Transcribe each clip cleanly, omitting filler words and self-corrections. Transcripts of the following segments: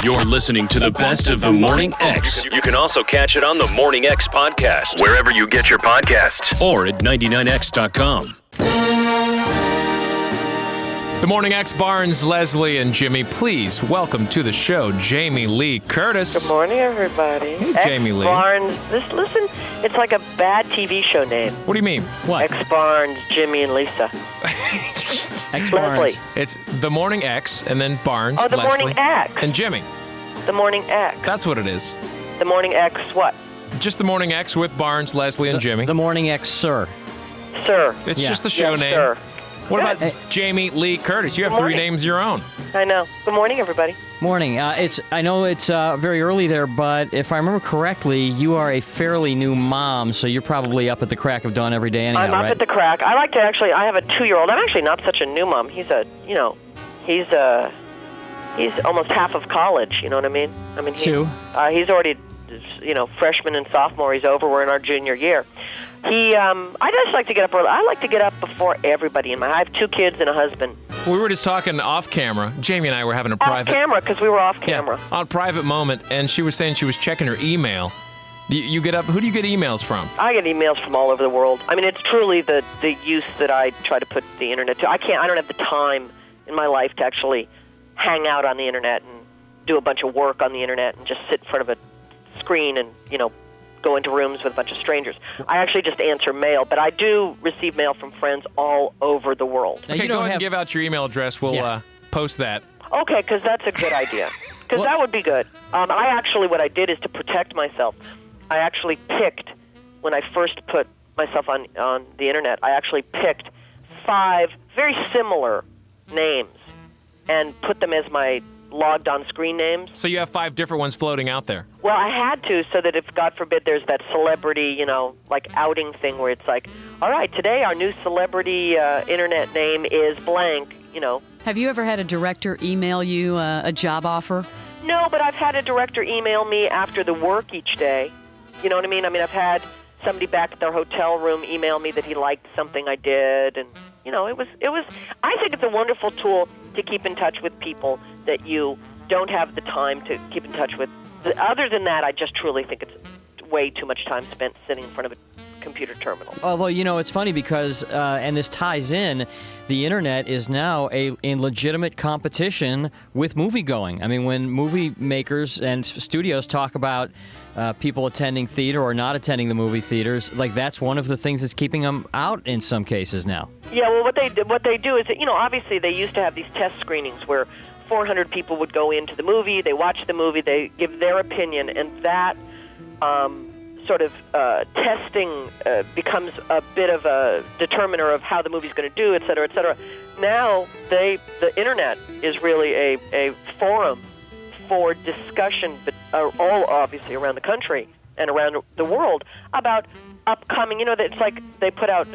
You're listening to the best of the Morning X. You can also catch it on the Morning X podcast, wherever you get your podcasts, or at 99x.com. The Morning X, Barnes, Leslie, and Jimmy. Please welcome to the show, Jamie Lee Curtis. Good morning, everybody. Hey, Jamie Lee. Barnes. Listen, it's like a bad TV show name. What do you mean? What? X Barnes, Jimmy, and Lisa. X Barnes. It's The Morning X, and then Barnes, Oh, The Leslie, Morning X. and Jimmy. The Morning X. That's what it is. The Morning X what? Just The Morning X with Barnes, Leslie, and Jimmy. The Morning X, sir. Sir. It's Yeah. just the show Yes, name. sir. What Good. about Jamie Lee Curtis? You have Good 3 morning. names of your own. I know. Good morning, everybody. Morning. I know it's very early there, but if I remember correctly, you are a fairly new mom, so you're probably up at the crack of dawn every day anyhow, I'm up right? at the crack. I like to actually, I have a 2-year-old. I'm actually not such a new mom. He's almost half of college, you know what I mean? Two. He's already, freshman and sophomore. He's over. We're in our junior year. I just like to get up early. I like to get up before everybody. I have 2 kids and a husband. We were just talking off camera. Jamie and I were having a private... Off camera, because we were off camera. Yeah, on a private moment, and she was saying she was checking her email. You get up... Who do you get emails from? I get emails from all over the world. It's truly the use that I try to put the internet to. I don't have the time in my life to actually hang out on the internet and do a bunch of work on the internet and just sit in front of a screen and, go into rooms with a bunch of strangers. I actually just answer mail, but I do receive mail from friends all over the world. Now, Okay, you go don't ahead and have- give out your email address. We'll post that. Okay, because that's a good idea. Because that would be good. What I did is to protect myself. I actually picked, when I first put myself on the internet, I actually picked 5 very similar names and put them as my logged on screen names. So you have 5 different ones floating out there. Well, I had to, so that if, God forbid, there's that celebrity, outing thing where it's like, all right, today our new celebrity internet name is blank, Have you ever had a director email you a job offer? No, but I've had a director email me after the work each day. You know what I mean? I've had somebody back at their hotel room email me that he liked something I did, and it was. I think it's a wonderful tool to keep in touch with people that you don't have the time to keep in touch with. Other than that, I just truly think it's way too much time spent sitting in front of a computer terminal. Although, it's funny because, and this ties in, the internet is now in legitimate competition with movie-going. When movie makers and studios talk about people attending theater or not attending the movie theaters, that's one of the things that's keeping them out in some cases now. Yeah, well, what they do is that, obviously they used to have these test screenings where 400 people would go into the movie, they watch the movie, they give their opinion, and that testing becomes a bit of a determiner of how the movie's going to do, et cetera, et cetera. Now, the internet is really a forum for discussion, but all obviously around the country and around the world about upcoming. It's like they put out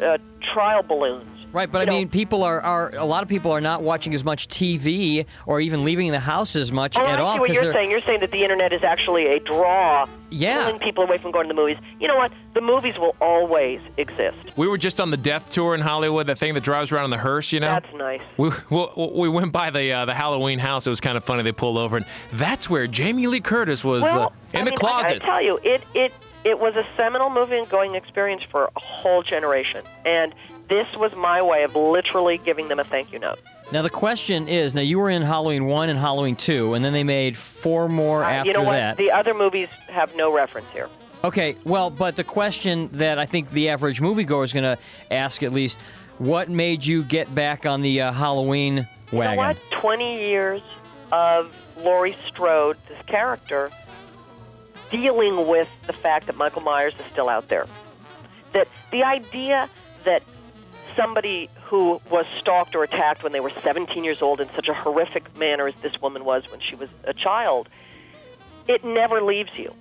trial balloons. Right, but people are a lot of people are not watching as much TV or even leaving the house as much at all. I see what you're saying. You're saying that the internet is actually a draw, pulling people away from going to the movies. You know what? The movies will always exist. We were just on the Death Tour in Hollywood, that thing that drives around in the hearse, That's nice. We went by the Halloween house. It was kind of funny. They pulled over, and that's where Jamie Lee Curtis was in the closet. I tell you, it was a seminal movie and going experience for a whole generation, and this was my way of literally giving them a thank you note. Now, the question is, you were in Halloween 1 and Halloween 2, and then they made 4 more after that. You know what? The other movies have no reference here. Okay, well, but the question that I think the average moviegoer is going to ask at least, what made you get back on the Halloween wagon? You know what? 20 years of Laurie Strode, this character, dealing with the fact that Michael Myers is still out there. That the idea that somebody who was stalked or attacked when they were 17 years old in such a horrific manner as this woman was when she was a child, it never leaves you.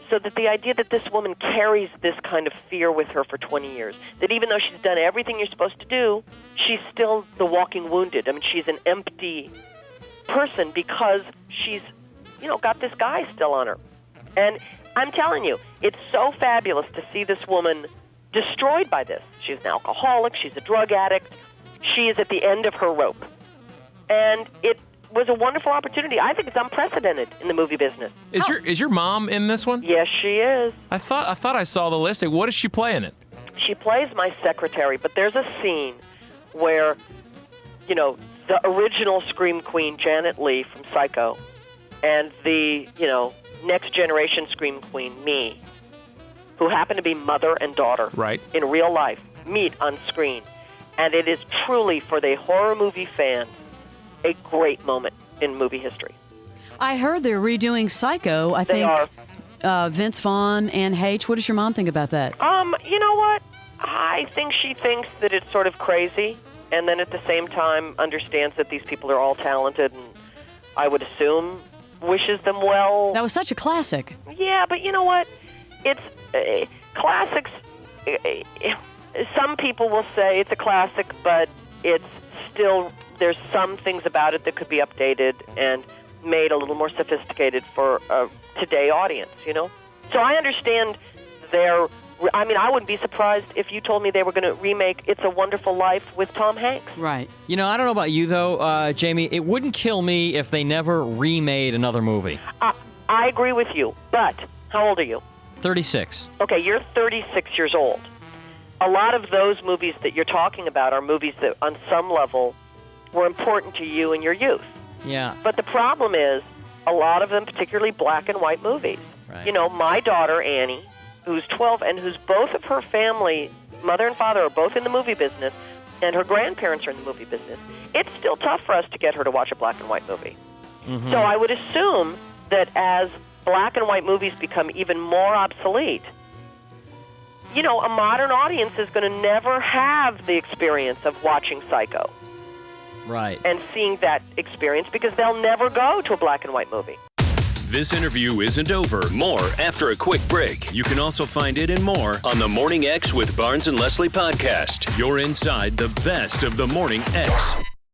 So that the idea that this woman carries this kind of fear with her for 20 years, that even though she's done everything you're supposed to do, she's still the walking wounded. She's an empty person because she's, got this guy still on her. And I'm telling you, it's so fabulous to see this woman destroyed by this. She's an alcoholic. She's a drug addict. She is at the end of her rope. And was a wonderful opportunity. I think it's unprecedented in the movie business. Is your mom in this one? Yes, she is. I thought I saw the listing. What does she play in it? She plays my secretary, but there's a scene where, the original Scream Queen, Janet Leigh from Psycho, and the, next generation Scream Queen, me, who happen to be mother and daughter in real life, meet on screen. And it is truly, for the horror movie fan, a great moment in movie history. I heard they're redoing Psycho. I They think are. Vince Vaughn, Anne Heche. What does your mom think about that? You know what? I think she thinks that it's sort of crazy, and then at the same time understands that these people are all talented, and I would assume wishes them well. That was such a classic. Yeah, but you know what? It's classics. Some people will say it's a classic, but it's still, there's some things about it that could be updated and made a little more sophisticated for a today audience, So I understand I wouldn't be surprised if you told me they were going to remake It's a Wonderful Life with Tom Hanks. Right. I don't know about you, though, Jamie. It wouldn't kill me if they never remade another movie. I agree with you, but how old are you? 36. Okay, you're 36 years old. A lot of those movies that you're talking about are movies that, on some level, were important to you in your youth. Yeah. But the problem is, a lot of them, particularly black and white movies. Right. My daughter, Annie, who's 12 and who's both of her family, mother and father, are both in the movie business, and her grandparents are in the movie business. It's still tough for us to get her to watch a black and white movie. Mm-hmm. So I would assume that as black and white movies become even more obsolete, a modern audience is going to never have the experience of watching Psycho. Right. And seeing that experience because they'll never go to a black and white movie. This interview isn't over. More after a quick break. You can also find it and more on the Morning X with Barnes and Leslie podcast. You're inside the best of the Morning X.